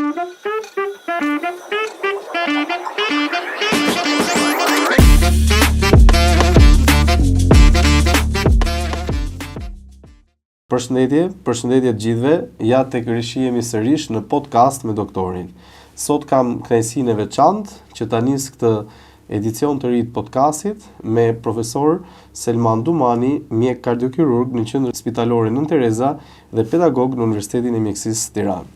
Përshëndetje të gjithëve, ja tek rishihemi sërish në podcast me doktorin. Sot kam kënaqësinë e veçantë që ta nis këtë edicion të ri të podcastit me profesor Selman Dumani, mjek kardiokirurg në Qendrën Spitalore Nën Tereza dhe pedagog në Universitetin e Mjekësisë Tiranë.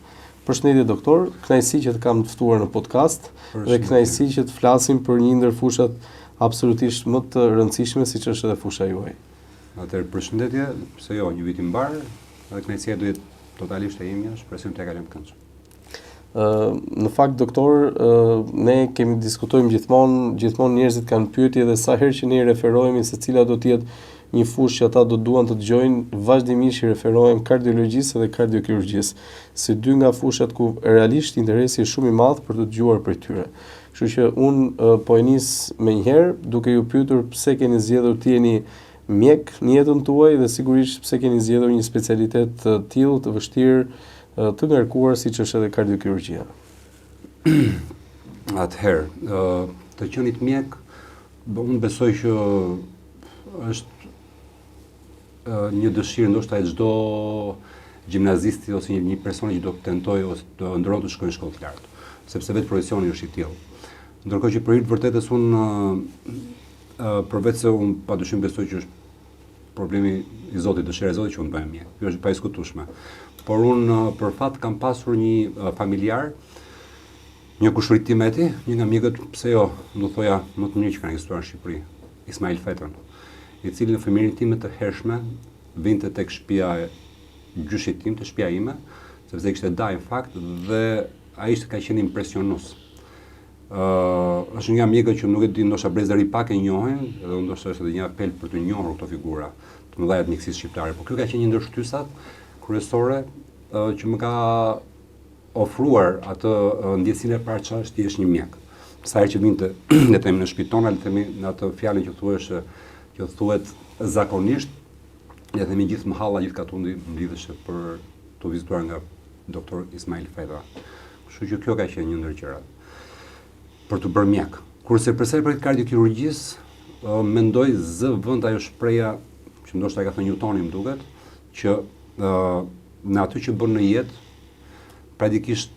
Përshëndetje doktor, kënaqësi që të kam të ftuar në podcast dhe kënaqësi që të flasim për një ndër fushat absolutisht më të rëndësishme siç është edhe fusha juaj. Atëherë përshëndetje, pse jo, një vit i mbar, dhe kënaqësia do jetë totalisht e imja, shpresoj t'ja kalojmë këndshëm. Në fakt doktor, ne kemi diskutojmë gjithmonë njerëzit kanë pyetje dhe sa herë që ne referohemi se cila do të jetë një fushë që ata do duan të dëgjojnë, vazhdimisht i referohem kardiologjisë dhe kardiokirurgjisë, si dy nga fushat ku realisht interesi është shumë i madh për të dëgjuar prej tyre. Kështu që unë po e nis menjëherë duke ju pyetur pse keni zgjedhur të jeni mjek në jetën tuaj dhe sigurisht pse keni zgjedhur një specialitet të tillë të vështirë, të ngarkuar siç është edhe kardiokirurgjia. Atëherë, të qenit mjek, unë besoj që është një dëshirë ndoshta e çdo gjimnazisti ose një personi që do të tentojë ose të ndron të shkojë në shkollë të lartë, sepse vetë profesioni është i tillë. Ndërkohë që për hir të vërtetës unë përveç se unë padyshim besoj që është problemi i Zotit, dëshira e Zotit që unë bëhem mjek. Kjo është pa diskutueshme. Por unë për fat kam pasur një familjar, një kushërit timeti, një nga mjekët, pse jo, do thoja më të mirë që kanë ekzistuar në Shqipëri, Ismail Fetën, i cili në fëmijërinë time të hershme vinte tek shtëpia e gjyshit tim, te shtëpia ime, sepse kishte daj në fakt dhe ai ishte ka qenë impresionues. Është nga mjekët që nuk e di, ndoshta brezëri pak e njohin, edhe ndoshta është edhe një apel për të njohur këto figura të mëdha të mjekësisë shqiptare. Por kjo ka qenë një ndër shtysat kryesore që më ka ofruar atë ndjesinë e parë çfarë është ti je një mjek. Sa herë që vinte le të themi në shtëpinë tonë, le të themi në atë fjalën që thuhet zakonisht, le të themi gjithë mhalla, gjithë katundi mblidheshe për të vizituar nga doktor Ismail Feta. Kështu që kjo ka qenë një ndër gjërat për të bërë mjek. Kurse për sa i përket kardiokirurgjisë, mendoj zë vend ajo shpreha që ndoshta e ka thënë Newtoni më duket, që në atë që bën në jetë, praktikisht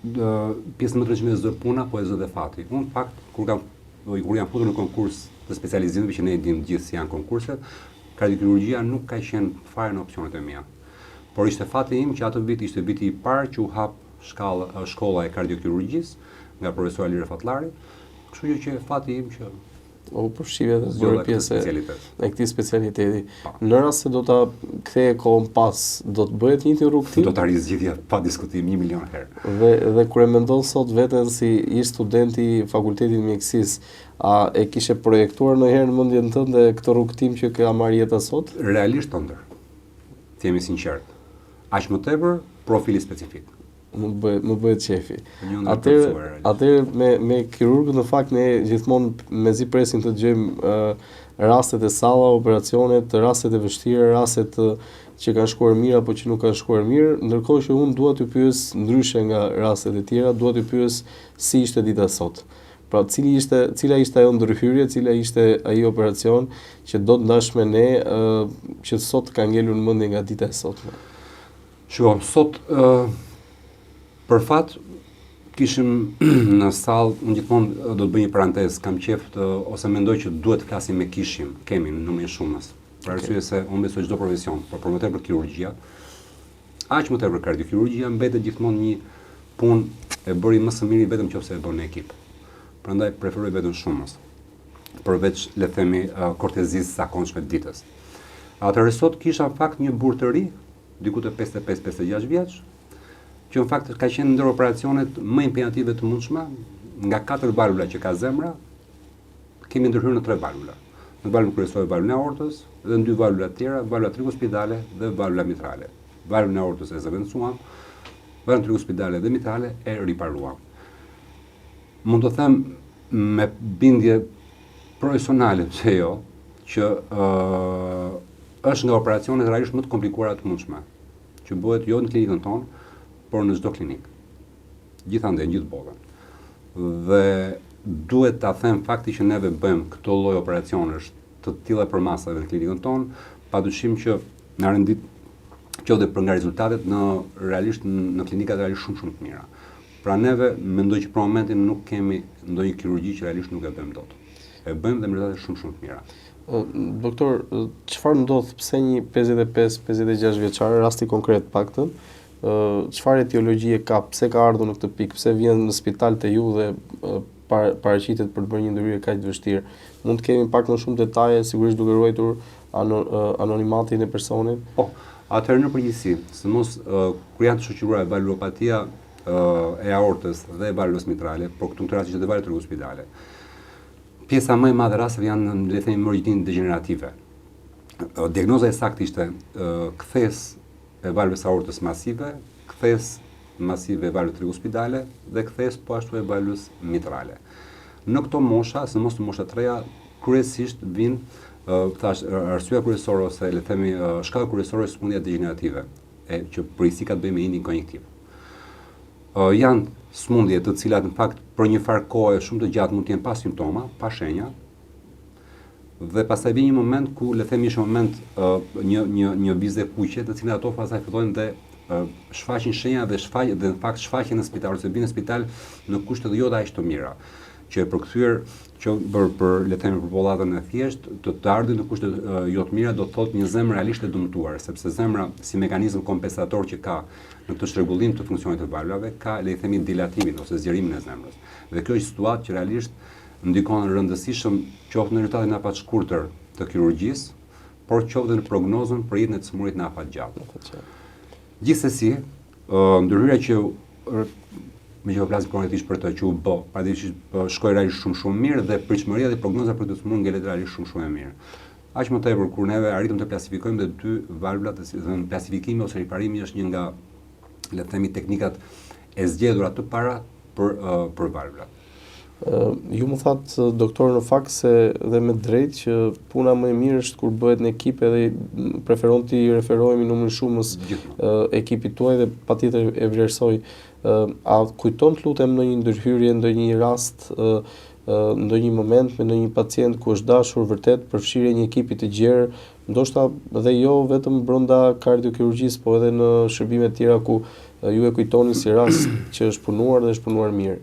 pjesën më të rëndësishme e zë puna, po e zë dhe fati. Unë në fakt kur jam futur në konkurs të specializimeve, që ne e dimë gjithë si janë konkurset, kardiokirurgjia nuk ka qenë fare në opsionet e mia. Por ishte fati im që atë vit ishte viti i parë që u hap shkolla e kardiokirurgjisë nga profesor Alire Fatlari, kështu që fati im që përfshirë dhe bëre pjesë e këtij specialiteti. Në rast se do ta kthejë kohën pas, do të bëhet një njëjtë rrugë tim? Do ta rizgjidhja pa diskutim 1.000.000 herë. Dhe kur e mendon sot veten si ish studenti i Fakultetit të Mjekësisë, a e kishe projektuar ndonjëherë në mendjen tënde këtë rrugë tim që ka marrë jeta sot? Realisht ëndër. Të jemi sinqert. Aq më tepër profili specifik. Më bëhet qefi. Atëherë me kirurgët në fakt ne gjithmonë mezi presim të dëgjojmë rastet e salla, operacionet, rastet e vështira, rastet që kanë shkuar mirë apo që nuk kanë shkuar mirë, ndërkohë që unë dua t'ju pyes ndryshe nga rastet e tjera, dua t'ju pyes si ishte dita sot. Pra cila ishte ajo ndërhyrje, cila ishte ai operacion që do të ndash me ne që sot ka ngelur në mendje nga dita e sotme. Shiko, sot për fat, kishim në sallë, unë gjithmonë do të bëj një parantezë, kam qejf ose mendoj që duhet të flasim me kemi në numrin shumës. Për arsye se unë besoj çdo profesion, por për më tepër kirurgjia, aq më tepër kardiokirurgjia mbetet gjithmonë një punë e bëri më së miri vetëm nëse e bën në ekip. Prandaj preferoj vetëm shumës. Përveç le të themi kortezisë zakonshme të ditës. Atëherë sot kisha në fakt një burr të ri, diku te 55-56 vjeç, që në fakt ka qenë ndër operacionet më imperative të mundshme, nga 4 valvula që ka zemra, kemi ndërhyrë në 3 valvula. Në valvulën kryesore, valvulën e aortës, dhe në 2 valvula të tjera, valvula trikospidale dhe valvula mitrale. Valvulën e aortës e zëvendësuam, valvulën trikospidale dhe mitrale e riparuam. Mund të them me bindje profesionale, pse jo, që është nga operacionet realisht më të komplikuara të mundshme, që bëhet jo në klinikën tonë, por në çdo klinikë. gjithandej në gjithë botën. Dhe duhet ta them fakti që neve bëjmë këto lloj operacionesh të tilla për masave në klinikën tonë, padyshim që na rendit qoftë për nga rezultatet realisht në klinikat realisht shumë të mira. Pra neve mendoj që për momentin nuk kemi ndonjë kirurgji që realisht nuk e bëjmë dot. E bëjmë dhe me rezultate shumë të mira. Doktor, çfarë ndodh pse një 55-56 vjeçar, rasti konkret paktën, çfarë etiologjie ka, pse ka ardhur në këtë pikë, pse vjen në spital te ju dhe paraqitet për të bërë një ndërhyrje kaq të vështirë? Mund të kemi pak më shumë detaje, sigurisht duke ruajtur anonimatin e personit? Po, atëherë në përgjithësi, sidomos kur janë të shoqëruar valvulopatia e aortës dhe valvulës mitrale, por këtu në këtë rast që të valvulës trigosipitale. Pjesa më e madhe e rasteve janë në le të themi morgjitinë degenerative. Diagnoza e saktë ishte kthesë e valvës aortës masive, kthesë masive e valvës trigosipitale dhe kthesë po ashtu e valvës mitrale. Në këto mosha, sidomos në mosha 3, kryesisht vijnë arsyeja kryesore ose le të themi shkalla kryesore e sëmundjeve degenerative, që përgjithësi ka të bëjë me inin konjektiv. Janë sëmundje të cilat në fakt për një farë kohe shumë të gjatë mund të jenë pa simptoma, pa shenja, dhe pastaj vjen një moment ku le të themi është moment një vizë kuqe, të cilat ato pastaj fillojnë dhe shfaqin shenja dhe në fakt shfaqen në spital, ose vinë në spital në kushte jo aq të mira, që e përkthyer që për le të themi për popullatën e thjesht, të ardhin në kushte jo të mira, do të thotë një zemër realisht e dëmtuar, sepse zemra si mekanizëm kompensator që ka në këtë shtrembullim të funksionit të valvulave ka le të themi dilatimin ose zgjerimin e zemrës. Dhe kjo është situatë që realisht ndikon rëndësishëm qoftë në rezultatin e apat shkurtër të kirurgjisë, por qoftë në prognozën për jetën e të smurit në afat gjatë. Gjithsesi, ndërhyrja që me që po flasim konkretisht për të që u bë, padyshim shkoi realisht shumë mirë dhe pritshmëria dhe prognoza për të smur ngelet realisht shumë e mirë. Aq më tepër kur neve arritëm të klasifikojmë dhe 2 valvulat, dhe klasifikimi ose riparimi është një nga le të themi teknikat e zgjedhura të para për valvulat. Ju më thatë, doktor, në fakt se dhe me drejt që puna më e mirë është kur bëhet në ekip edhe preferon t'i referohemi numrin shumës ekipit tuaj dhe patjetër e vlerësoj. A kujton të lutem ndonjë ndërhyrje, ndonjë rast, ndonjë moment me ndonjë pacient ku është dashur vërtet përfshirje një ekipi të gjerë, ndoshta dhe jo vetëm brenda kardiokirurgjisë, po edhe në shërbime të tjera ku ju e kujtoni si rast që është punuar dhe është punuar mirë?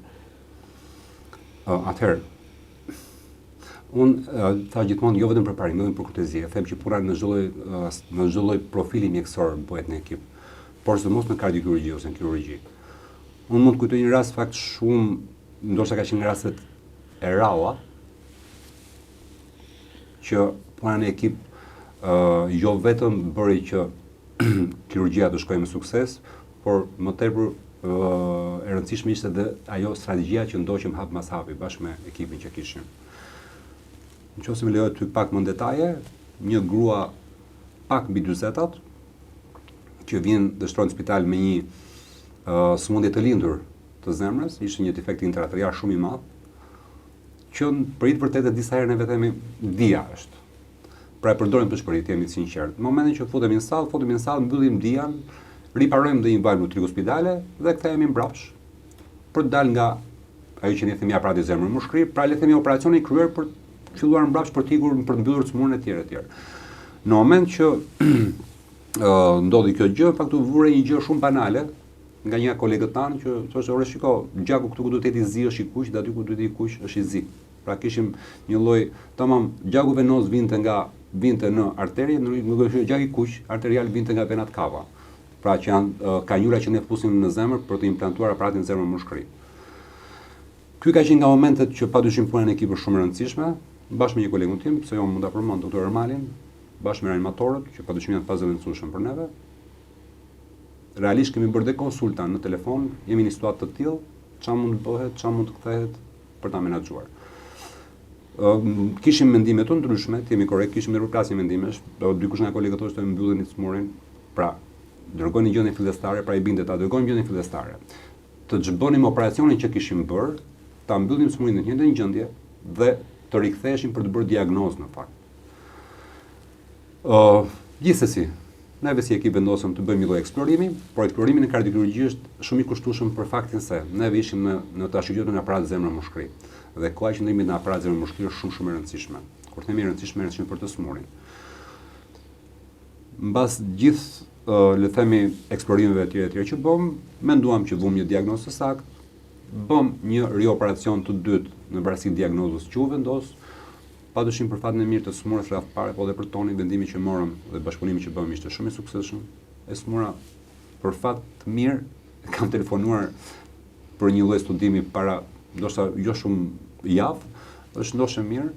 Atëherë, unë thash gjithmonë jo vetëm për parim, jo vetëm për kurtezi, them që puna në çdo lloj profili mjekësor bëhet në ekip, por sidomos në kardiokirurgji ose në kirurgji. Unë mund të kujtoj një rast fakt shumë, ndoshta ka qenë nga rastet e ralla, që puna në ekip jo vetëm bëri që kirurgjia të shkojë me sukses, por më tepër e rëndësishme ishte dhe ajo strategjia që ndoqëm hap mas hapi bashkë me ekipin që kishim. Nëse më lejohet ty pak më në detaje, një grua pak mbi 40 që vjen dështrohet në spital me një sëmundje të lindur të zemrës, ishte një defekt intraarterial shumë i madh, që për të vërtetë disa herë ne vetëm dia është. Pra e përdorim për shpërit, jemi të sinqert. Në momentin që futemi në sallë, mbyllim dian, riparojmë dhe një valvulë trigosipitale dhe kthehemi mbrapsht për të dalë nga ajo që ne themi aparati i zemrës mushkëri, pra le të themi operacioni i kryer për të filluar mbrapsht për të ikur për të mbyllur smurin etj. Në moment që ndodhi kjo gjë, faktu vure një gjë shumë banale nga një kolegët tanë që thoshte ore shiko, gjaku këtu ku duhet të jetë i zi është i kuq, dhe aty ku duhet të jetë i kuq është i zi. Pra kishim një lloj, tamam, gjaku venoz vinte në arterie, nuk është gjak i kuq, arterial vinte nga venat kava. Pra që janë kanjura që ne fusim në zemër për të implantuar aparatin zemrë mushkëri. Ky ka qenë nga momentet që padyshim puna në ekip është shumë e rëndësishme, bashkë me një kolegun tim, pse jo mund ta përmend doktor Ermalin, bashkë me reanimatorët, që padyshim janë fazë rëndësishme për neve. Realisht kemi bërë dhe konsulta në telefon, jemi në situatë të tillë, çfarë mund të bëhet, çfarë mund të kthehet për ta menaxhuar. Kishim mendime të ndryshme, të jemi korrekt, kishim përplasje mendimesh, dikush nga kolegët tonë të mbyllin smurin, pra dërgojnë një gjendje fillestare, pra i binte ta dërgojnë gjendje fillestare. Të ç'bënim operacionin që kishim bërë, ta mbyllim smurin në një gjendje dhe të riktheheshim për të bërë diagnozë në fakt. Gjithsesi, neve si ekip vendosëm të bëjmë një lloj eksplorimi, por eksplorimi në kardiokirurgji është shumë i kushtueshëm për faktin se neve ishim në trashëgimitin në aparat zemrë mushkëri. Dhe koha që ndrimit në aparat zemrë mushkëri është shumë e rëndësishme. Kur themi e rëndësishme për të smurin. Mbas gjithë le themi eksplorimeve të tjera që bëm, menduam që vëmë një diagnozë së saktë, bëm një rioperacion të dytë në varësi të diagnozës që u vendos. Padyshim për fatin e mirë të smurës rreth pare, po dhe për tonin vendimi që morëm dhe bashkëpunimi që bëmë ishte shumë i suksesshëm. E smura për fat të mirë kam telefonuar për një lloj studimi para ndoshta jo shumë javë, është ndoshta mirë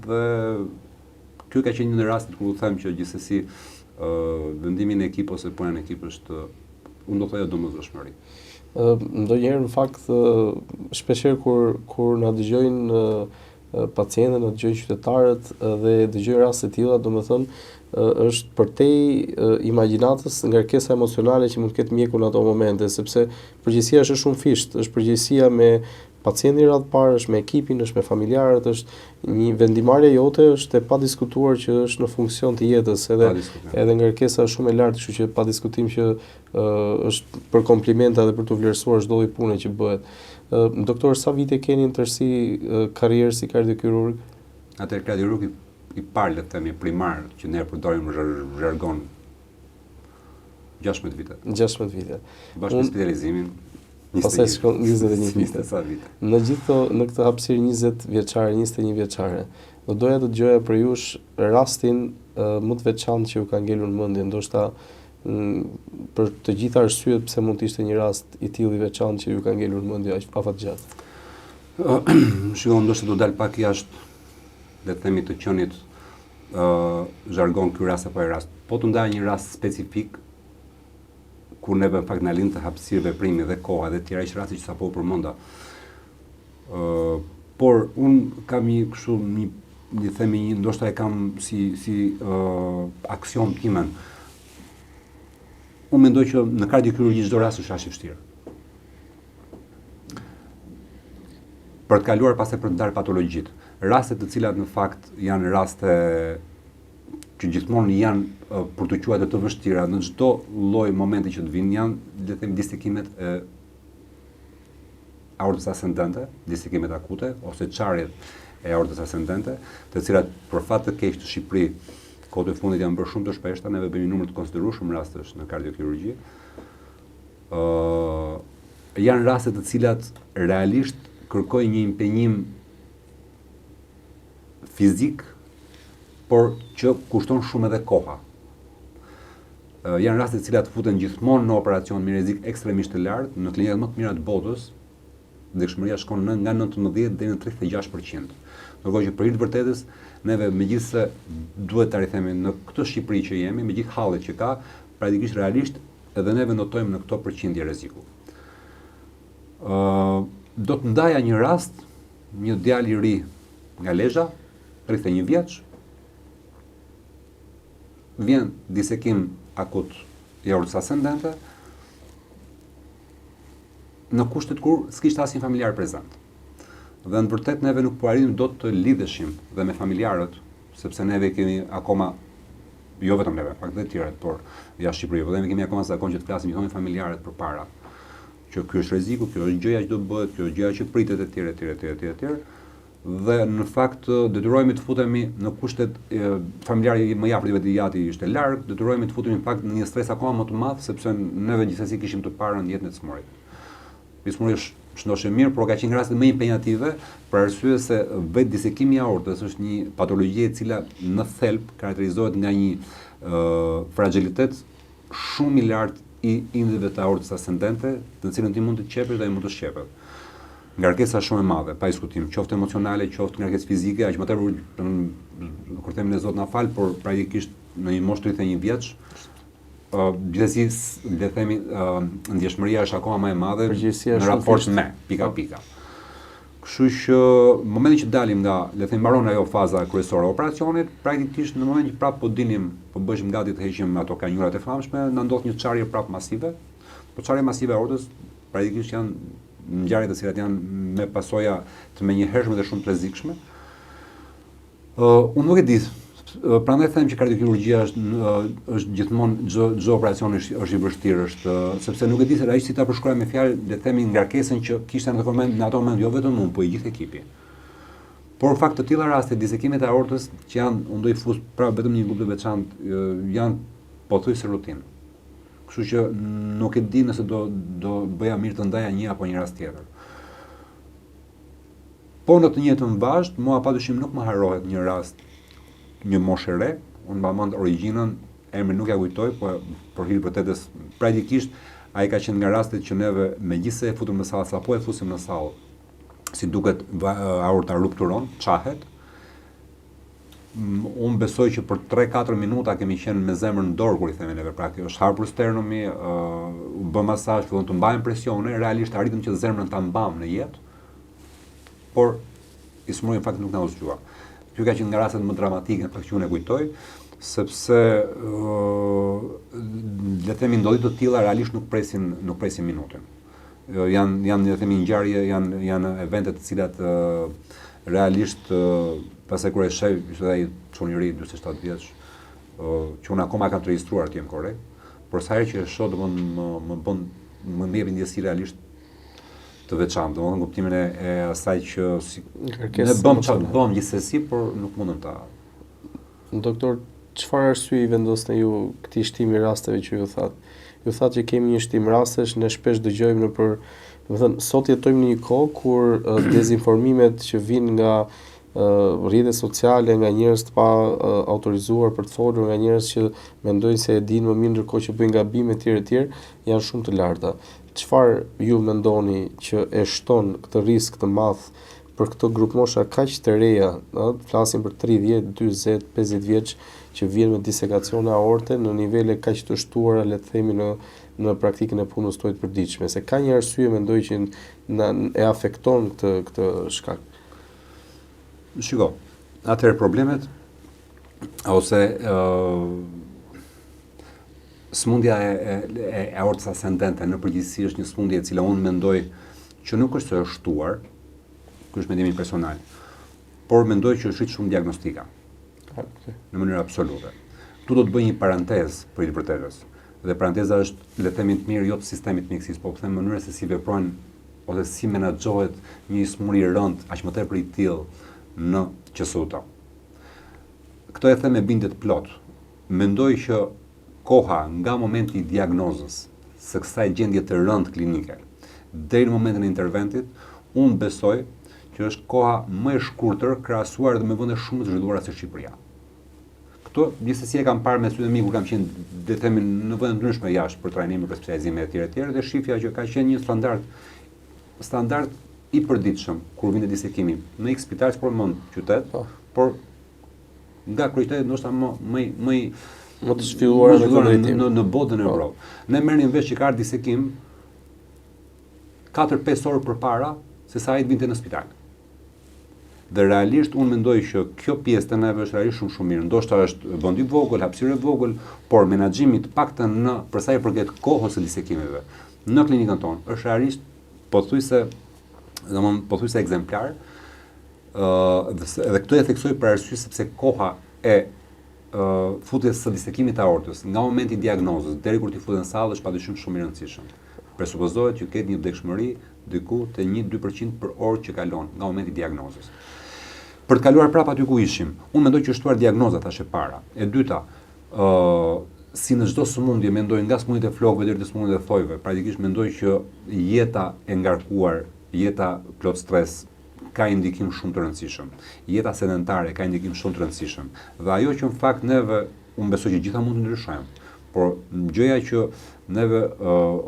dhe ky ka qenë një në rastet kur u them që gjithsesi vendimi në ekip ose puna në ekip është unë do thoya domosdoshmëri. Ndonjëherë në fakt shpeshherë kur na dëgjojnë pacientët, na dëgjojnë qytetarët dhe dëgjojnë raste të tilla, domethënë është përtej imagjinatës ngarkesa emocionale që mund të ketë mjeku në ato momente, sepse përgjegjësia është shumë fisht, është përgjegjësia me pacientin radh parë, është me ekipin, është me familjarët, është një vendimarrje jote, është e padiskutuar që është në funksion të jetës, edhe ngarkesa është shumë e lartë, kështu që pa diskutim që është për komplimenta dhe për të vlerësuar çdo lloj pune që bëhet. Doktor, sa vite keni në tërësi karrierë si kardiokirurg? Atëherë kardiokirurg i parë, le të themi, primar që ne përdorim zhargon 16 vite. 16 vite. Bashkë me specializimin. Pastaj shkon 21 vite. Në gjithë në këtë hapësirë 20 vjeçare, 21 vjeçare, do doja të dëgjoja për jush rastin më të veçantë që ju ka ngelur në mendje, ndoshta për të gjitha arsyet pse mund të ishte një rast i tillë i veçantë që ju ka ngelur në mendje aq afatgjatë. Shikoj, ndoshta do dal pak jashtë, le të themi, të qenit zhargon ky rast apo ai rast. Po të ndaj një rast specifik kur neve në fakt në lind të hapësirë veprimi dhe koha dhe tjera ishte rasti që sapo u përmenda. Por unë kam një kështu një themi një ndoshta e kam si aksion timen. Unë mendoj që në kardiokirurgji çdo rast është aq i vështirë. Për të kaluar pastaj për të ndarë patologjitë, raste të cilat në fakt janë raste që gjithmonë janë për të quajtur të vështira në çdo lloj momenti që të vinë janë, le të them, distikimet e aortës ascendente, distikimet akute ose çarjet e aortës ascendente, të cilat për fat të keq të Shqipëri kohët e fundit janë bërë shumë të shpeshta, neve bëjmë një numër të konsiderueshëm rastesh në kardiokirurgji. Janë raste të cilat realisht kërkojnë një impenjim fizik, por që kushton shumë edhe koha. Janë raste të cilat futen gjithmonë në operacion me rrezik ekstremisht të lartë, në klinikat më të mira të botës, vdekshmëria shkon nga 19 deri në 36%. Ndërkohë që për hir të vërtetës, neve megjithëse duhet ta rithemi në këtë Shqipëri që jemi, me gjithë hallet që ka, praktikisht realisht edhe neve notojmë në këto përqindje rreziku. Do të ndaja një rast, një djalë i ri nga Lezhë, 31 vjeç, vjen disekim akut i aortës ascendente në kushtet kur s'kishte asnjë familjar prezant. Dhe në vërtet neve nuk po arrim dot të lidheshim dhe me familjarët, sepse neve kemi akoma, jo vetëm neve, pak dhe të tjerët, por jashtë Shqipërisë, por neve kemi akoma zakon që të flasim gjithmonë me familjarët përpara. Që ky është rreziku, kjo është gjëja që do bëhet, kjo është gjëja që pritet etj. Dhe në fakt detyrohemi të futemi në kushtet familjari më i afërt i jati ishte larg, detyrohemi të futemi në fakt në një stres akoma më të madh sepse neve gjithsesi kishim të parë në jetën e smurit. Smuri është ndoshta mirë, por ka qenë raste më impenjative për arsye se vetë disekimi i aortës është një patologji e cila në thelb karakterizohet nga një fragilitet shumë i lartë i indheve të aortës ascendente, të cilën ti mund të qepesh dhe ai mund të shqepet. Ngarkesa shumë e madhe, pa diskutim, qoftë emocionale, qoftë ngarkesë fizike, aq më tepër kur themi ne Zot na fal, por praktikisht në një moshë 31 vjeç, gjithsesi le të themi ndjeshmëria është akoma më e madhe në raport me pika. Kështu që në momentin që dalim nga, le të themi, mbaron ajo faza kryesore e operacionit, praktikisht në momentin që prapë po dinim, po bëheshim gati të heqim ato kanjurat e famshme, na ndodh një çarje prapë masive. Po çarje masive e aortës praktikisht janë ngjarje të cilat janë me pasoja të menjëhershme dhe shumë të rrezikshme. Unë nuk e di Prandaj them që kardiokhirurgjia është gjithmonë çdo operacion është i vështirë, sepse nuk e di se ai si ta përshkruaj me fjalë, le të themi ngarkesën që kishte në ato moment jo vetëm unë, po i gjithë ekipi. Por në fakt të tilla raste disekimet e aortës që janë, unë do i fus pra vetëm një grup të veçantë, janë pothuajse rutinë. Kështu që nuk e di nëse do bëja mirë të ndaja një apo një rast tjetër. Po në të njëjtën vazhd, mua padyshim nuk më harrohet një rast, një moshë re, unë mbamend origjinën, emrin nuk ja kujtoj, po për hir vërtetës, praktikisht ai ka qenë nga rastet që neve megjithëse e futëm në sallë apo e fusim në sallë, si duket aorta rupturon, qahet. Unë besoj që për 3-4 minuta kemi qenë me zemrën në dorë kur i themi neve, praktikisht është hapur sternumi, u bë masazh, fillon të mbajmë presione, realisht arritëm që zemrën ta mbam në jetë, por i smuroi në fakt nuk na u zgjua. Ky ka qenë nga rastet më dramatike për që unë e kujtoj, sepse le të themi ndodhi të tilla realisht nuk presin minutën. Janë le të themi ngjarje, janë evente të cilat realisht pastaj kur e sheh ishte ai çuni i ri 47 vjeç, që unë akoma kam të regjistruar të jem korrekt, por sa herë që e shoh domthonë më jep ndjesi realisht të veçantë, domthonë kuptimin e asaj që ne bëm çfarë bëm gjithsesi, por nuk mundem ta. Doktor, çfarë arsye i vendosni ju këtij shtimi rasteve që ju thatë? Ju thatë që kemi një shtim rastesh, ne shpesh dëgjojmë domethënë sot jetojmë në një kohë kur dezinformimet që vijnë nga rrjetet sociale, nga njerëz të pa autorizuar për të folur, nga njerëz që mendojnë se e dinë më mirë ndërkohë që bëjnë gabime të tjerë, janë shumë të larta. Çfarë ju mendoni që e shton këtë risk të madh për këtë grup mosha kaq të reja, flasim për 30, 40, 50 vjeç që vjen me disekacione aorte në nivele kaq të shtuara, le të themi në praktikën e punës tonë të përditshme, se ka një arsye mendoj që e afekton këtë shkak. Shiko, atëherë problemet ose smundja e aortës ascendente në përgjithësi është një smundje e cila unë mendoj që nuk është e shtuar, ky është mendimi personal, por mendoj që është shumë diagnostika. Në mënyrë absolute. Tu do të bëj një parantezë për i vërtetës. Dhe paranteza është le të themi të mirë jo të sistemit mjekësisë, po them mënyra se si veprojnë ose si menaxhohet një smuri i rënd, aq më tepër i tillë në QSU-ta. Këto e them me bindje të plot. Mendoj që koha nga momenti i diagnozës së kësaj gjendje të rënd klinike deri në momentin e interventit, unë besoj që është koha më e shkurtër krahasuar edhe me vende shumë të zhvilluara si Shqipëria. Këto gjithsesi e kam parë me sytë e mi kur kam qenë le të themi në vende të ndryshme jashtë për trajnime, për specializime etj dhe shifja që ka qenë një standard i përditshëm kur vjen disekimi në X spital, por në qytet, por nga kryeqytetet ndoshta më të zhvilluara në botën e Evropë. Ne merrnim vesh që ka disekim 4-5 orë përpara se sa ai të vinte në spital. Dhe realisht unë mendoj që kjo pjesë të neve është realisht shumë mirë. Ndoshta është vend i vogël, hapësirë e vogël, por menaxhimi të paktën në për sa i përket kohës së disekimeve në klinikën tonë është realisht pothuajse ekzemplar. Dhe këto e theksoj për arsye sepse koha e futjes së disekimit të aortës nga momenti i diagnozës deri kur ti futen në sallë është padyshim shumë i rëndësishëm. Presupozohet që ketë një vdekshmëri diku te 1-2% për orë që kalon nga momenti i diagnozës. Për të kaluar prapë aty ku ishim, unë mendoj që është shtuar diagnoza tash e para. E dyta, si në çdo sëmundje mendoj nga sëmundjet e flokëve deri te sëmundjet e thojve, praktikisht mendoj që jeta e ngarkuar, jeta plot stres ka një ndikim shumë të rëndësishëm. Jeta sedentare ka një ndikim shumë të rëndësishëm. Dhe ajo që në fakt neve, unë besoj që gjitha mund të ndryshojmë, por gjëja që neve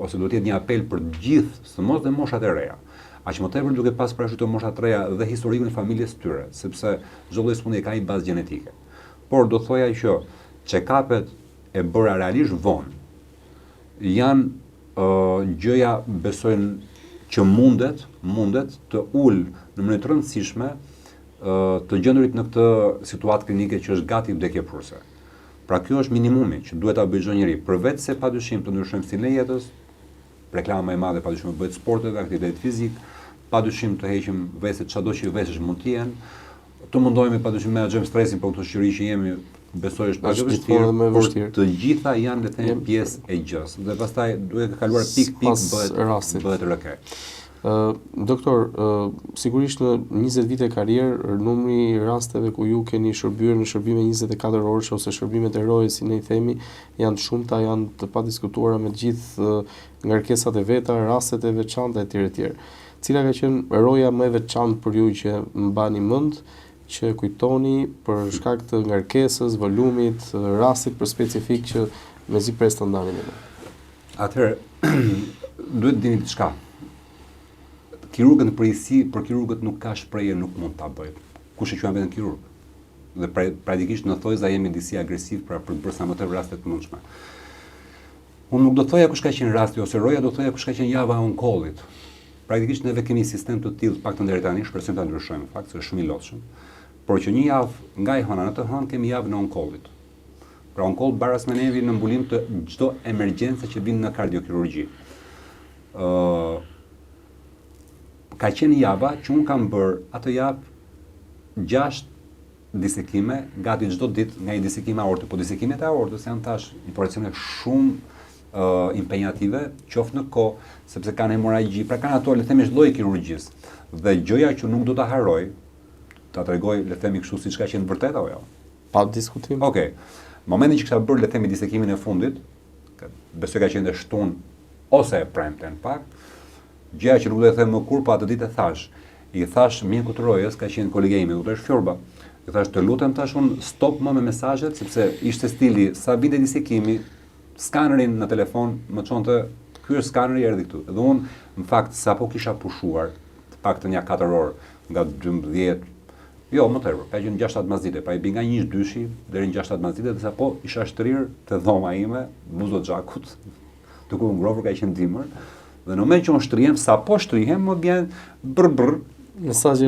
ose do të jetë një apel për të gjithë, sidomos dhe moshat e reja. Aq më tepër duke pas paraqitur moshat e reja dhe historikun e familjes së tyre, sepse çdo lloj sëmundje ka një bazë gjenetike. Por do thoja që check-upet e bëra realisht vonë janë gjëja besojnë që mundet të ul në mënyrë të rëndësishme të gjendurit në këtë situatë klinike që është gati vdekjepruese. Pra kjo është minimumi që duhet ta bëjë çdo njeri, përveç se padyshim të ndryshojmë stilin e jetës, reklama më e madhe padyshim të bëhet sportet, aktivitet fizik, padyshim të heqim veset çdo që vesesh mund të jenë, Të mundohemi padyshim të menaxhojmë stresin, por këtë shoqëri që jemi besoj është pak e gjithmonë më e por vështirë. të gjitha janë le të themi pjesë e gjës. Dhe pastaj duhet të kaluar pik bëhet rëke. Doktor, sigurisht në 20 vite karrierë, numri i rasteve ku ju keni shërbyer në shërbime 24 orësh ose shërbimet eroje, si ne i themi, janë të shumta, janë të padiskutuara me gjithë ngarkesat e veta, rastet e veçanta etj etj. Cila ka qenë eroja më e veçantë për ju që mbani mend, që kujtoni për shkak të ngarkesës, volumit, rastit për specifik që mezi pres të ndanin me. Atëherë, duhet dini diçka. Kirurgët në përgjithësi, për kirurgët nuk ka shprehje, nuk mund ta bëjë. Kush e quajmë vetëm kirurg? Dhe praktikisht në thojza jemi disi agresiv për të bërë sa më tepër raste të mundshme. Unë nuk do thoja kush ka qenë rasti ose roja, do thoja kush ka qenë java e onkollit. Praktikisht neve kemi sistem të tillë paktën deri tani, shpresojmë ta ndryshojmë në fakt, se është shumë i lodhshëm. Por që një javë nga e hëna në të hënë kemi javë në onkollit. Pra onkoll baras me nevi në mbulim të çdo emergjencë që vjen në kardiokirurgji. Ka qenë java që unë kam bërë atë javë 6 disekime gati çdo ditë nga një disekim aorte, po disekimet e aortës janë tash operacione shumë impenjative, qoftë në kohë, sepse kanë hemoragji, pra kanë ato le të themi çdo lloj kirurgjisë. Dhe gjëja që nuk do ta harroj, ta tregoj le të themi kështu siç ka qenë vërtet apo jo? Pa diskutim. Okej. Momentin që kisha bërë le të themi disekimin e fundit, besoj ka qenë shtunë ose e premten pak, gjëja që nuk do të them më kur, pa atë ditë i thash mjekut të rojës, ka qenë kolega ime, doktor Fjorba. I thash të lutem tash unë stop më me mesazhet, sepse ishte stili sa vinte disekimi, skanerin në telefon më çonte ky është skaneri erdhi këtu. Dhe unë në fakt sapo kisha pushuar të paktën ja 4 orë nga 12, jo më tepër, ka qenë 6-7 mazite, pra i bi nga 1-2 deri në 6-7 mazite, dhe sapo isha shtrirë te dhoma ime, buzo xhakut, duke u ngrohur ka qenë dimër. Dhe në moment që unë shtrihem, sapo shtrihem, më vjen brr mesazhi.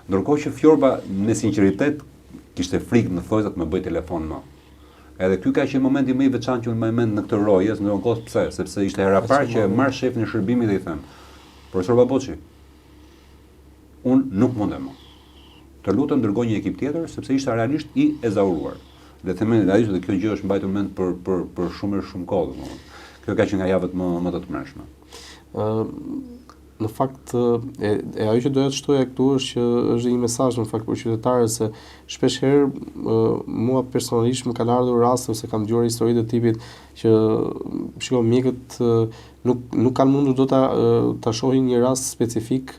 Ndërkohë që Fjorba me sinqeritet kishte frikë në thojza të më bëj telefon më. Edhe ky ka qenë momenti më i veçantë që unë më mend në këtë rojë, në kohë pse? Sepse ishte hera parë që marr shefin e shërbimit dhe i them: "Profesor Baboçi, unë nuk mundem më. Të lutem dërgoj një ekip tjetër sepse ishte realisht i ezauruar." Dhe themen realisht dhe kjo gjë është mbajtur mend për shumë kohë, domethënë. Kjo ka qenë nga javët më të tmerrshme. Në fakt, ajo që doja të shtoja këtu është që është një mesazh në fakt për qytetarët, se shpesh herë mua personalisht më kanë ardhur raste ose kam dëgjuar histori të tipit që shikoj mjekët nuk kanë mundur do ta shohin një rast specifik,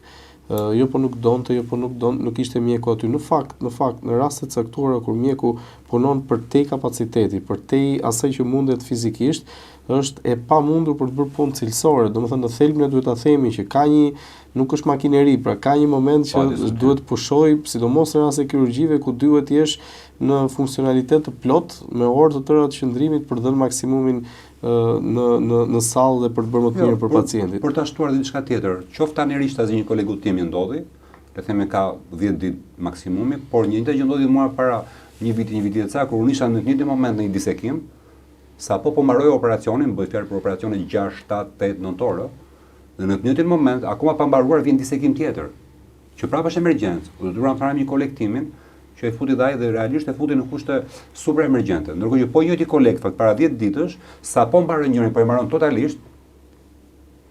jo po nuk donte, nuk ishte mjeku aty. Në fakt, në raste të caktuara kur mjeku punon përtej kapaciteti, përtej asaj që mundet fizikisht, është e pamundur për të bërë punë cilësore. Domethënë në thelb ne duhet ta themi që ka një, nuk është makineri, pra ka një moment që duhet pushoj, sidomos në raste kirurgjive ku duhet të jesh në funksionalitet të plot me orë të tëra të qëndrimit për të dhënë maksimumin në sallë dhe për të bërë më të mirë për pacientin. Për ta shtuar diçka tjetër, qoftë tanerisht as një kolegu tim i ndodhi, le të themi ka 10 ditë maksimumi, por një gjë që ndodhi mua para një viti të caktuar, kur unë isha në një moment në një disekim, sapo po mbaroj operacionin, bëj fjalë për operacionin 6, 7, 8 nëntorë, dhe në të njëjtin moment, akoma pa mbaruar vjen disekim tjetër, që prapë është emergjencë. Do duram të marrim një koleg timin, që e futi dhaj dhe realisht e futi në kushte super emergjente. Ndërkohë që po njëjti koleg fakt para 10 ditësh, sapo mbaron njërin, po e mbaron totalisht,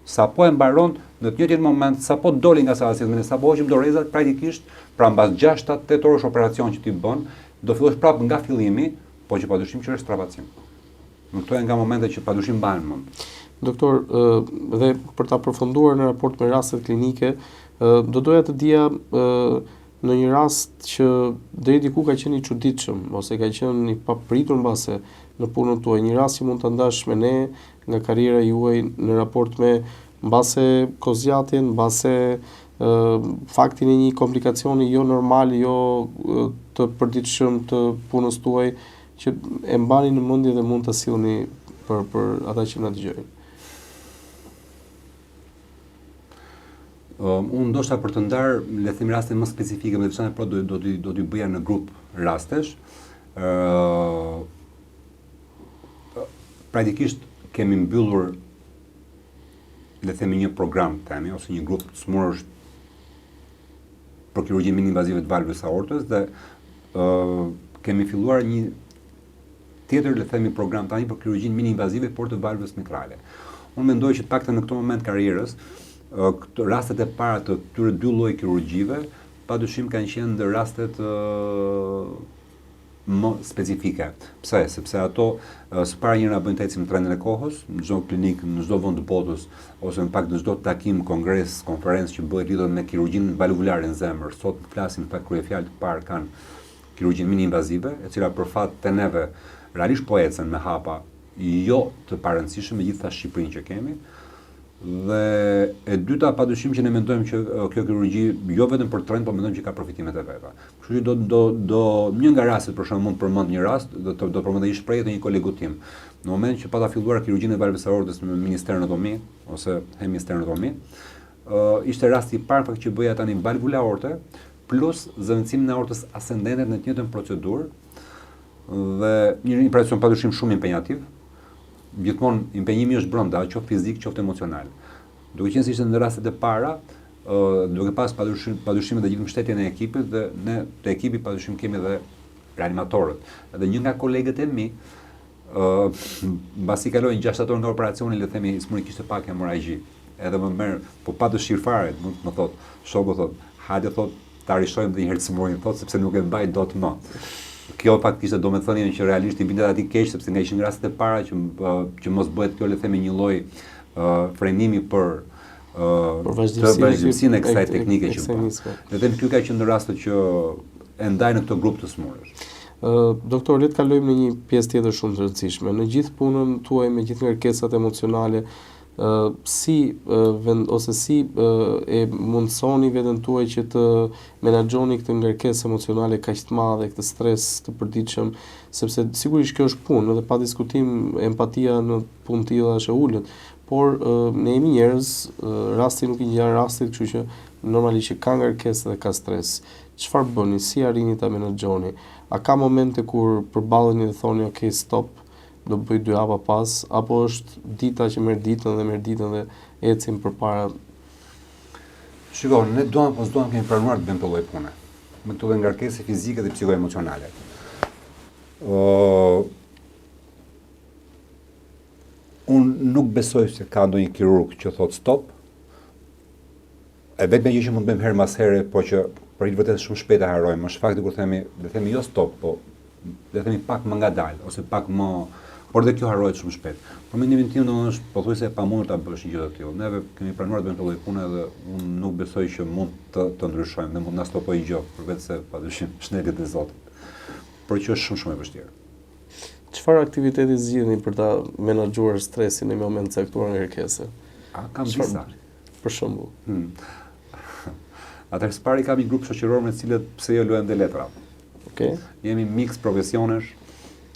sapo e mbaron në të njëjtin moment, sapo doli nga sala me sapo hoqim dorezat praktikisht, pra mbas 6, 7, 8 orësh operacion që ti bën, do fillosh prapë nga fillimi, po që padyshim që është strapacim. Në këto e nga momente që padyshim mbahen mend. Doktor, dhe për ta përfunduar në raport me rastet klinike, do doja të dija në një rast që deri diku ka qenë i çuditshëm ose ka qenë i papritur mbase në punën tuaj, një rast që mund ta ndash me ne nga karriera juaj në raport me mbase kozjatin, mbase faktin e një komplikacioni jo normal, jo të përditshëm të punës tuaj, që e mbani në mendje dhe mund ta sillni për ata që na dëgjojnë. Unë ndoshta për të ndarë, le të them raste më specifike, më të veçanta, por do t'i bëja në grup rastesh. Praktikisht kemi mbyllur, le të themi, një program tani ose një grup të smurësh për kirurgjinë mini-invazive të valvës aortës dhe kemi filluar një tjetër, le themi, program tani për kirurgjinë mini-invazive por të valvës mitrale. Unë mendoj që të paktën në këtë moment karrierës, rastet e para të këtyre dy lloj kirurgjive, padyshim kanë qenë ndër rastet më specifike. Pse? Sepse ato së para njëra bëjnë të ecim trendin e kohës, në çdo klinik, në çdo vend të botës, ose në fakt në çdo takim, kongres, konferencë që bëhet lidhur me kirurgjinë valvulare në zemër. Sot flasim në fakt kryefjalë të parë kanë kirurgjinë mini-invazive, e cila për fat të neve realisht po ecën me hapa jo të parëndësishme me gjitha Shqipërinë që kemi. Dhe e dyta, padyshim që ne mendojmë që kjo kirurgji jo vetëm për trend, por mendojmë që ka përfitimet e veta. Kështu që do një nga rastet, për shembull, mund të përmend një rast, do përmendë një shprehje të një kolegu tim. Në moment që pata filluar kirurgjinë e valvës aortës në Ministerin e Tomi ose Ministerin e Tomi, ishte rasti i parë që bëja tani valvula aorte plus zëvendësimin e aortës ascendente në të njëjtën procedurë dhe një operacion padyshim shumë impenjativ. Gjithmonë impenjimi është brenda, qoftë fizik, qoftë emocional. Duke qenë se ishte në rastet e para, duke pas padyshim dhe gjithë mbështetjen e ekipit dhe ne te ekipi padyshim kemi edhe reanimatorët. Edhe një nga kolegët e mi, mbasi kaloi 6 orë nga operacioni, le të themi, smuri kishte pak hemoragji. Edhe më merr, po pa dëshirë fare, më thot, shoku thot, hajde thot, ta rishojmë dhe një herë smurin, thot, sepse nuk e mbaj dot më. Kjo fakt kishte domethënien që realisht i bindet atij keq sepse nga ishin rastet e para që mos bëhet kjo, le të themi, një lloj frenimi për vazhdimsinë e kësaj teknike që bën. Le të themi ky ka qenë në rastet që e ndaj në këtë grup të smurësh. Doktor, le të kalojmë në një pjesë tjetër shumë të rëndësishme. Në gjithë punën tuaj me gjithë ngarkesat emocionale, si e mundsoni veten tuaj që të menaxhoni këtë ngarkesë emocionale kaq të madhe, këtë stres të përditshëm, sepse sigurisht kjo është punë dhe pa diskutim empatia në punë tilla është e ulët, por ne jemi njerëz, rasti nuk i ngjan rastit, kështu që normalisht që ka ngarkesë dhe ka stres. Çfarë bëni, si arrini ta menaxhoni? A ka momente kur përballeni dhe thoni ok, stop, do bëj 2 hapa pas, apo është dita që merr ditën dhe ecim përpara? Shiko, ne duam kemi planuar të bëjmë këtë lloj pune, me këtë lloj ngarkese fizike dhe psikoemocionale. Unë nuk besoj se ka ndonjë kirurg që thot stop. E vetmja gjë që mund të bëjmë herë mas here, po që për i vërtet shumë shpejt e harrojmë, është fakti kur themi jo stop, po le themi pak më ngadalë ose pak më, por dhe kjo harrohet shumë shpejt. Por mendimin tim është pothuajse e pamundur ta bësh një gjë të tillë. Neve kemi planuar të bëjmë këtë lloj pune dhe unë nuk besoj që mund të ndryshojmë, ne mund na stopojë gjë, përveç se padyshim shnetjet e Zotit. Por që është shumë e vështirë. Çfarë aktiviteti zgjidhni për ta menaxhuar stresin në moment të caktuar ngarkese? Kam disa. Për shembull. Atëherë së pari kam një grup shoqëror me të cilët pse jo luajmë dhe letra. Okej. Jemi mix profesionesh,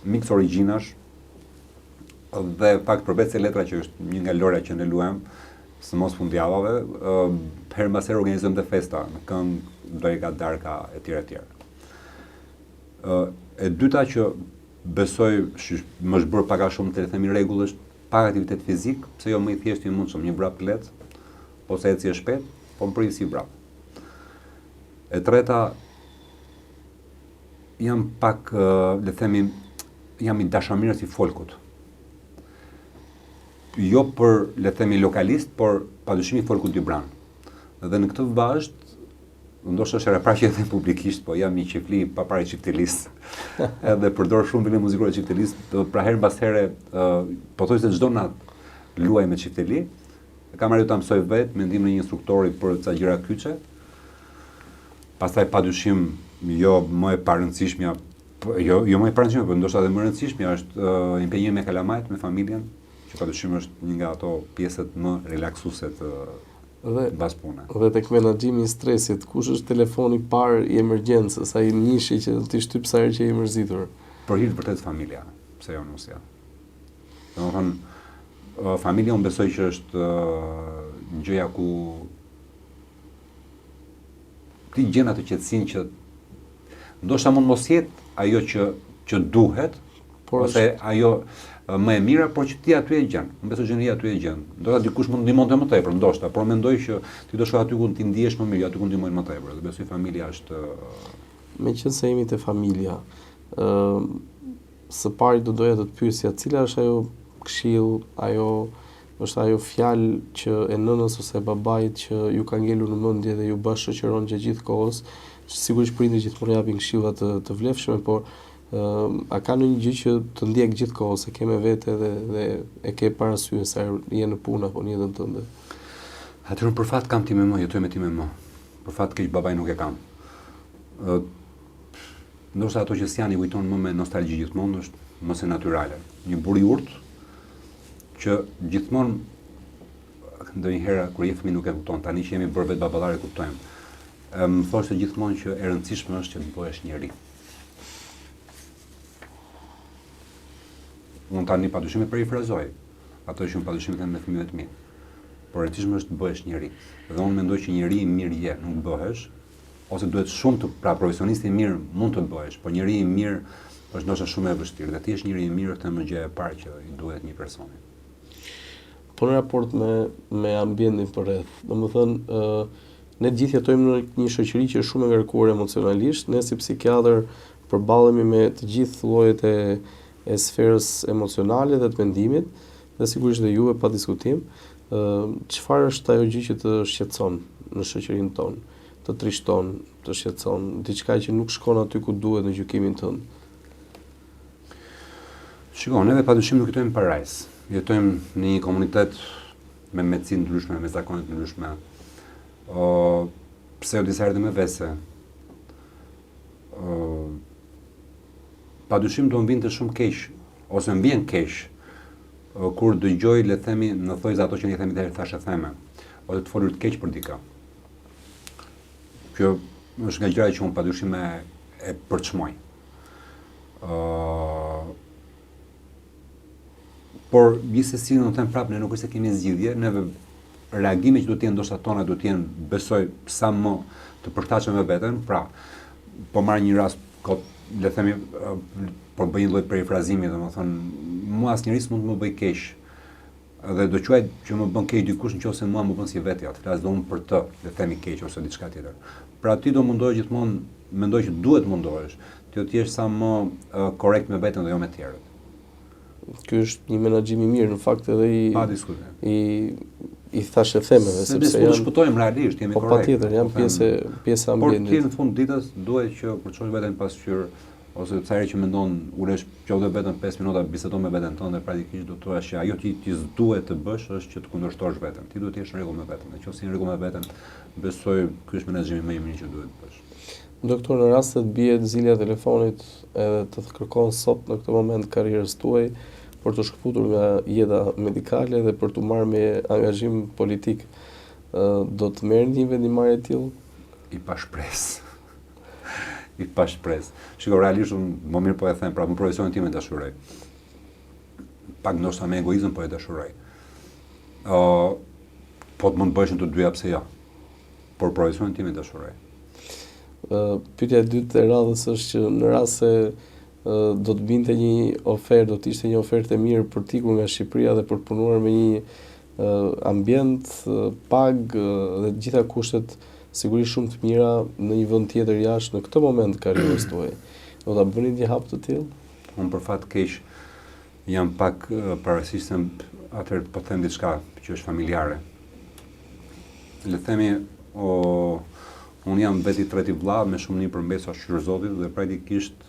mix origjinash, dhe fakt përveç se letra që është një nga lojra që ne luajmë së mos fundjavave, herë mbas here organizojmë dhe festa në këngë, dreka, darka etj. E dyta që besoj më është bërë pak a shumë të themi rregull është pak aktivitet fizik, pse jo më i thjeshtë i mundshëm, një vrap lehtë ose ecje shpejt, po më prisi vrap. E treta, jam pak, le themi, jam i dashamirës i folkut. Jo për, le themi, lokalist, por padyshim i folkut Dibran. Dhe në këtë vazhd, ndoshta është e parë që e them publikisht, po jam një qifli pa parë çiftelisë. Edhe përdor shumë vile muzikore çiftelisë, pra herë mbas here, pothuajse çdo natë luaj me çifteli. Kam arritur ta mësoj vetë me ndihmën e një instruktori për ca gjëra kyçe. Pastaj padyshim jo më e parëndësishmja, jo më e parëndësishmja, por ndoshta edhe më e rëndësishmja është impenjimi me kalamajt, me familjen, që padyshim është një nga ato pjesët më relaksuese të mbas pune. Dhe tek menaxhimi i stresit, kush është telefoni i parë i emergjencës, ai nishi që ti shtyp sa herë që je i mërzitur? Për hir të vërtet familja, pse jo nusja. Domethënë, familja unë besoj që është gjëja ku ti gjen atë qetësinë që ndoshta mund mos jetë ajo që duhet, ose ajo më e mira, por që ti aty e gjen. Unë besoj që aty e gjen. Ndoshta dikush mund ndihmonte më tepër, ndoshta, por mendoj që ti do shkoj aty ku ti ndihesh më mirë, aty ku ndihmojnë më tepër. Dhe besoj familja është Meqense jemi te familja, së pari do doja të të pyesja cila është ajo këshill, është ajo fjalë që e nënës ose e babait që ju ka ngelur në mendje dhe ju bën shoqëron gjithë kohës. Sigurisht prindërit gjithmonë japin këshilla të vlefshme, por a ka ndonjë gjë që të ndjek gjithë kohës, e ke me vete dhe e ke parasysh sa je në punë apo në jetën tënde? Atëherë për fat kam ti me më, jetoj me ti me më. Për fat keq babai nuk e kam. Ndoshta ato që s'janë i kujton më me nostalgji gjithmonë është më se natyrale. Një burr i urtë që gjithmonë ndonjëherë kur je fëmijë nuk e kupton, tani që jemi bërë vetë baballare kuptojmë. Më thoshte gjithmonë që e rëndësishme është që të bëhesh njeri. Unë tani padyshim e perifrazoj ato që unë padyshim them me fëmijët e mi. Por e rëndësishme është të bëhesh njeri. Dhe unë mendoj që njeri i mirë je, nuk bëhesh, ose duhet shumë të profesionisti i mirë mund të bëhesh, por njeri i mirë është ndoshta shumë e vështirë. Dhe ti je njeri i mirë, këtë më gjë e parë që i duhet një personi. Po në raport me ambientin përreth, domethënë ne gjithë jetojmë në një shoqëri që është shumë e ngarkuar emocionalisht, ne si psikiatër përballemi me të gjithë llojet e sferës emocionale dhe të mendimit, dhe sigurisht dhe juve pa diskutim. Çfarë është ajo gjë që të shqetëson në shoqërinë tonë, të trishton, të shqetëson, diçka që nuk shkon aty ku duhet në gjykimin tënd? Shikon, neve padyshim nuk jetojmë parajs. Jetojmë në një komunitet me mecin të ndryshme, me zakone të ndryshme. Pse disa herë me vese. Padyshim do më vinte shumë keq, ose më vjen keq, kur dëgjoj, le të themi, në thojza ato që ne themi deri thashë theme, ose të folur të keq për dikë. Kjo është nga gjëra që unë padyshim e përçmoj. Por gjithsesi do të them prapë, ne nuk është se kemi zgjidhje, neve reagimi që do të jenë ndoshta tona do të jenë, besoj, sa më të përshtatshëm me veten. Pra, po marr një rast le të themi, por bëj një lloj perifrazimi, domethënë, mua asnjëri s'mund të më bëj keq. Dhe do quaj që më bën keq dikush nëse mua më bën si vetja, të flas domun për të, le të themi keq ose diçka tjetër. Pra ti do mundohesh gjithmonë, mendoj që duhet mundohesh, ti të jesh sa më korrekt me veten dhe jo me të tjerët. Ky është një menaxhim i mirë në fakt edhe pa diskutim. I thashë themeve, sepse janë shpëtojmë realisht, jemi korrekt. Po patjetër, janë pjesë e ambientit. Por ti në fund ditës duhet që kur çosh veten pasqyr ose sa herë që mendon ulesh qoftë vetëm 5 minuta bisedon me veten tënde, praktikisht do të thuash që ajo ti s'duhet të bësh është që të kundërshtosh veten. Ti duhet të jesh në rregull me veten. Nëse je në rregull me veten, besoj ky është menaxhimi më i mirë që duhet të bësh. Doktor, në rast se të bie zilja e telefonit edhe të kërkon sot në këtë moment karrierës tuaj për të shkëputur nga jeta medikale dhe për të marrë me angazhim politik, do të merrni një vendimarrje të tillë? I pa shpresë. I pa shpresë. Shikoj, realisht unë më mirë po e them, pra në profesionin tim e dashuroj. Pak ndoshta me egoizëm po e dashuroj. Po të mund të bëheshin të dyja, pse jo. Por profesionin tim e dashuroj. Pyetja e dytë e radhës është që në rast se do të binte një ofertë, do të ishte një ofertë e mirë për të ikur nga Shqipëria dhe për të punuar me një ambient pag dhe të gjitha kushtet sigurisht shumë të mira në një vend tjetër jashtë në këtë moment karrierës tuaj, do ta bëni një hap të tillë? Unë për fat keq jam pak parasistem, atëherë po them diçka që është familjare. Le të themi, unë jam veti treti vëlla me shumë një përmbesa shqyrë Zotit dhe praktikisht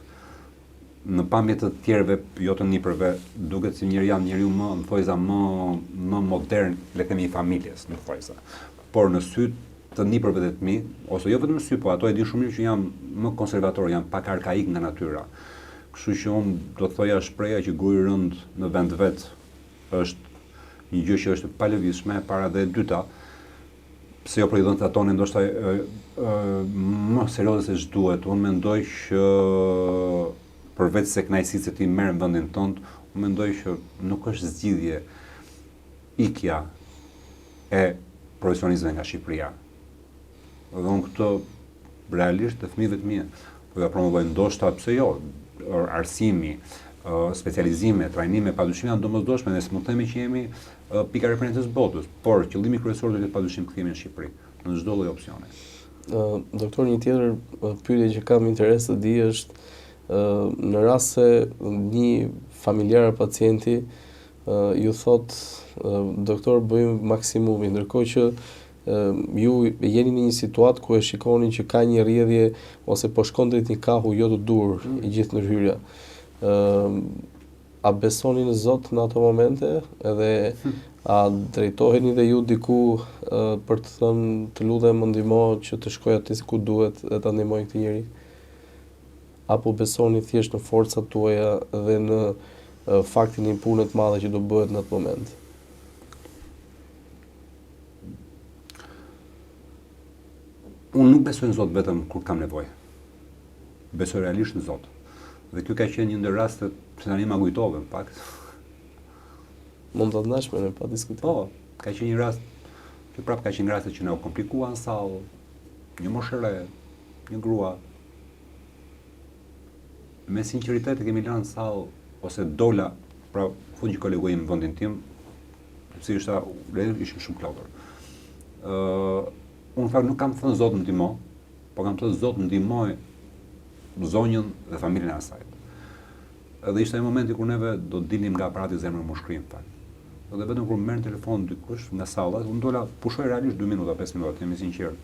në pamje të tjerëve, jo të nipërve, duket si jam njeriu më thojza më modern, le të themi i familjes, në thojza. Por në sy të nipërve dhe të mi, ose jo vetëm në sy, po ato e di shumë mirë që jam më konservator, jam pak arkaik nga natyra. Kështu që unë do të thoja shpreha që guri rënd në vend vet është një gjë që është pa lëvizshme, para dhe e dyta, pse jo për i dhënat tonë ndoshta më serioze se ç'duhet. Unë mendoj që përveç se kënaqësisë se ti merr në vendin tënd, unë mendoj që nuk është zgjidhje ikja e profesionistëve nga Shqipëria. Dhe unë këtë realisht të fëmijëve të mi, po ja promovoj ndoshta pse jo, arsimi, specializime, trajnime, padyshim janë domosdoshme, ne s'mund të themi që jemi pika referencës botës, por qëllimi kryesor do të jetë padyshim kthimi në Shqipëri, në çdo lloj opsione. Doktor, një tjetër pyetje që kam interes të di është në rast se një familjar pacienti ju thot doktor bëjmë maksimumin, ndërkohë që ju jeni në një situatë ku e shikoni që ka një rrjedhje ose po shkon drejt një kahu jo të dur i gjithë ndërhyrja. A besoni në Zot në ato momente edhe a drejtoheni dhe ju diku për të thënë të lutem më ndihmo që të shkoj aty ku duhet dhe ta ndihmoj këtë njeri? Apo besoni thjesht në forcat tuaja dhe në faktin e një pune të madhe që do bëhet në atë moment? Unë nuk besoj në Zot vetëm kur kam nevojë. Besoj realisht në Zot. Dhe kjo ka qenë një ndër rastet që tani ma kujtove në pak. Mund të ndashme në pa diskutim. Po, ka qenë një rast që prap ka qenë rastet që na u komplikuan në sallë, një moshëre, një grua. Me sinqeritet e kemi lanë në sallë ose dola, pra fund që kolegu im në vendin tim, sepse ishte shumë klodër. Unë fakt nuk kam thënë Zot më ndihmo, po kam thënë Zot më ndihmoj zonjën dhe familjen e asaj. Edhe ishte ai momenti kur neve do të dilnim nga aparati zemrën më shkrim fakt. Edhe vetëm kur merr telefon dikush nga salla, unë dola pushoj realisht 2 minuta, 5 minuta, jam i sinqert.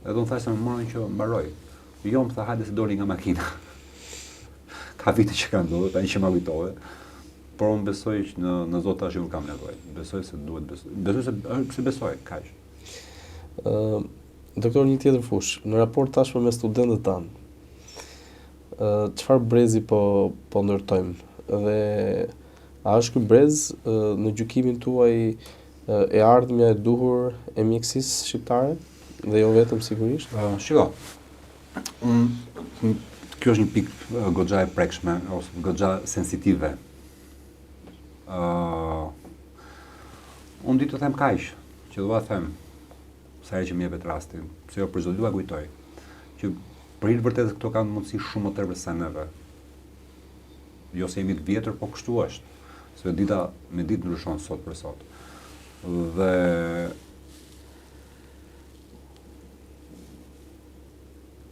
Edhe unë thashë më morën që mbaroj. Jo, më tha hajde se doli nga makina. Ka vite që kanë ndodhur, tani që ma kujtove. Por unë besoj që në Zot tash unë kam nevojë. Besoj se duhet besoj. Besoj se besoj, kaq. Doktor, një tjetër fush, në raport tashmë me studentët tanë, çfarë brezi po ndërtojmë? Dhe a është ky brez në gjykimin tuaj e ardhmja e duhur e mjekësisë shqiptare dhe jo vetëm sigurisht? Shiko, kjo është një pikë goxha e prekshme ose goxha sensitive. Unë di të them kaq, që dua të them sa herë që më jepet rasti, se jo për çdo dua kujtoj, që për hir vërtet këto kanë mundësi shumë më tepër se neve. Jo se jemi të vjetër, po kështu është. Se dita me ditë ndryshon sot për sot. Dhe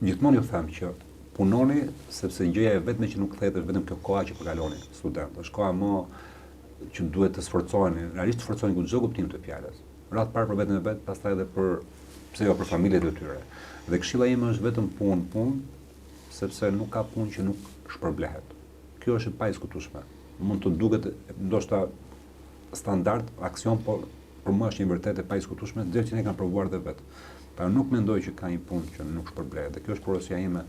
gjithmonë ju them që punoni sepse gjëja e vetme që nuk kthehet është vetëm kjo koha që përkaloni student. Është koha më që duhet të sforcoheni, realisht të sforcoheni ku çdo kuptim të fjalës. Ratë parë për vetën e vet, pastaj edhe pse jo për familjet e tyre. Dhe këshilla ime është vetëm punë, sepse nuk ka punë që nuk shpërblehet. Kjo është e padiskutueshme. Mund të duket ndoshta standard, aksion, por për mua është një vërtet e padiskutueshme, dhe që ne kanë provuar dhe vetë. Pra nuk mendoj që ka një punë që nuk shpërblehet. Dhe kjo është porosia ime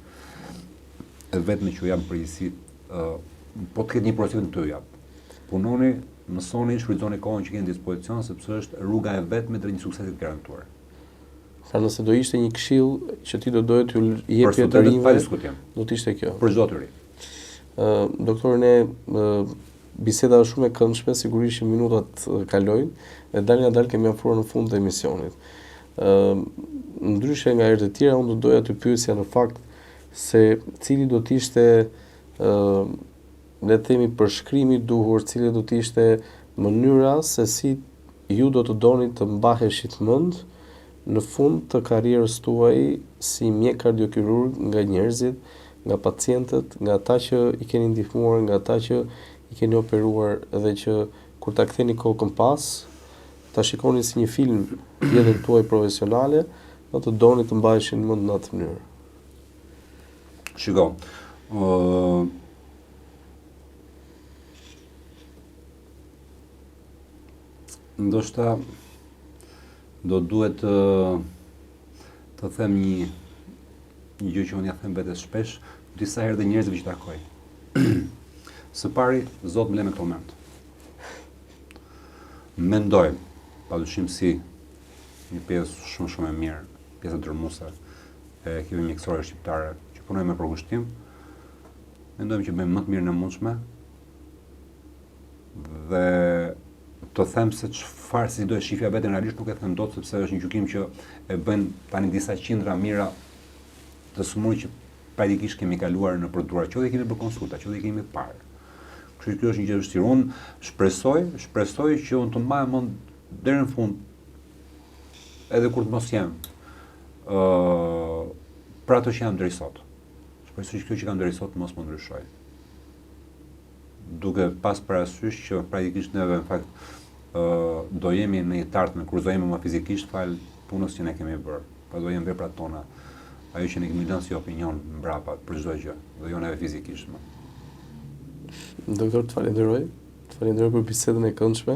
e vetme që jam përgjithësi, po të ketë një porosi të të jap. Punoni, mësoni, shfrytëzoni kohën që keni në dispozicion, sepse është rruga e vetme drejt një suksesi të garantuar. Pra nëse do ishte një këshill që ti do doje t'ju jepje të rinjve, do të ishte kjo. Për çdo të ri. Doktor, ne biseda është shumë e këndshme, sigurisht që minutat kalojnë dhe dal nga dal kemi afruar në fund të emisionit. Ndryshe nga herët e tjera, unë do doja të pyesja në fakt se cili do të ishte le të themi përshkrimi i duhur, cili do të ishte mënyra se si ju do të doni të mbaheshit mend në fund të karrierës tuaj si mjek kardiokirurg nga njerëzit, nga pacientët, nga ata që i keni ndihmuar, nga ata që i keni operuar dhe që kur ta ktheni kokën pas, ta shikoni si një film jetën tuaj profesionale, do të doni të mbaheshin mend në atë mënyrë. Shiko, ndoshta do duhet të them një gjë që unë ja them vetes shpesh, disa herë dhe njerëzve që takoj. Së pari, Zot më le me këto mend. Mendoj, padyshim si një pjesë shumë e mirë, pjesë dërmuese e ekipit mjekësor shqiptare që punojnë me përkushtim, mendojmë që bëjmë më të mirën e mundshme dhe të them se çfarë si do e shifja veten realisht nuk e them dot, sepse është një gjykim që e bëjnë tani disa qindra mira të sëmurë që praktikisht kemi kaluar në procedura, që dhe kemi bërë konsulta, që dhe kemi parë. Kështu që kjo është një gjë e vështirë. Unë shpresoj që unë të mbaj mend deri në fund, edhe kur të mos jem, për ato që jam deri sot. Shpresoj që kjo që kam deri sot mos më ndryshoj. Duke pas parasysh që praktikisht neve në fakt do jemi në një tartme, kur do jemi më fizikisht fal punës që ne kemi bërë. Pa do jemi veprat tona, ajo që ne kemi lënë si opinion mbrapa për çdo gjë, do jo neve fizikisht më. Doktor, të falenderoj për bisedën e këndshme,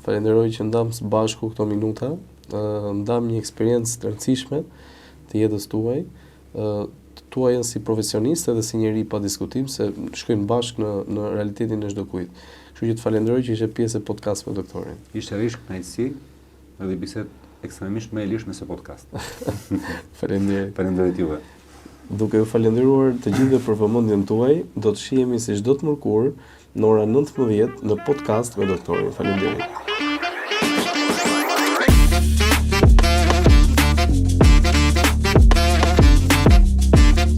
falenderoj që ndam së bashku këto minuta, ndam një eksperiencë të rëndësishme të jetës tuaj, të tuaja si profesioniste dhe si njeri pa diskutim, se shkojnë bashkë në realitetin e çdo kujt. Kështu që të falenderoj që ishe pjesë e podcast me doktorin. Ishte rish kënaqësi, edhe bisedë ekstremisht më e lirshme se podcast. Faleminderit juve. Duke ju falendëruar të gjithëve për vëmendjen tuaj, do të shihemi si çdo të mërkurë në orën 19 në podcast me doktorin. Faleminderit.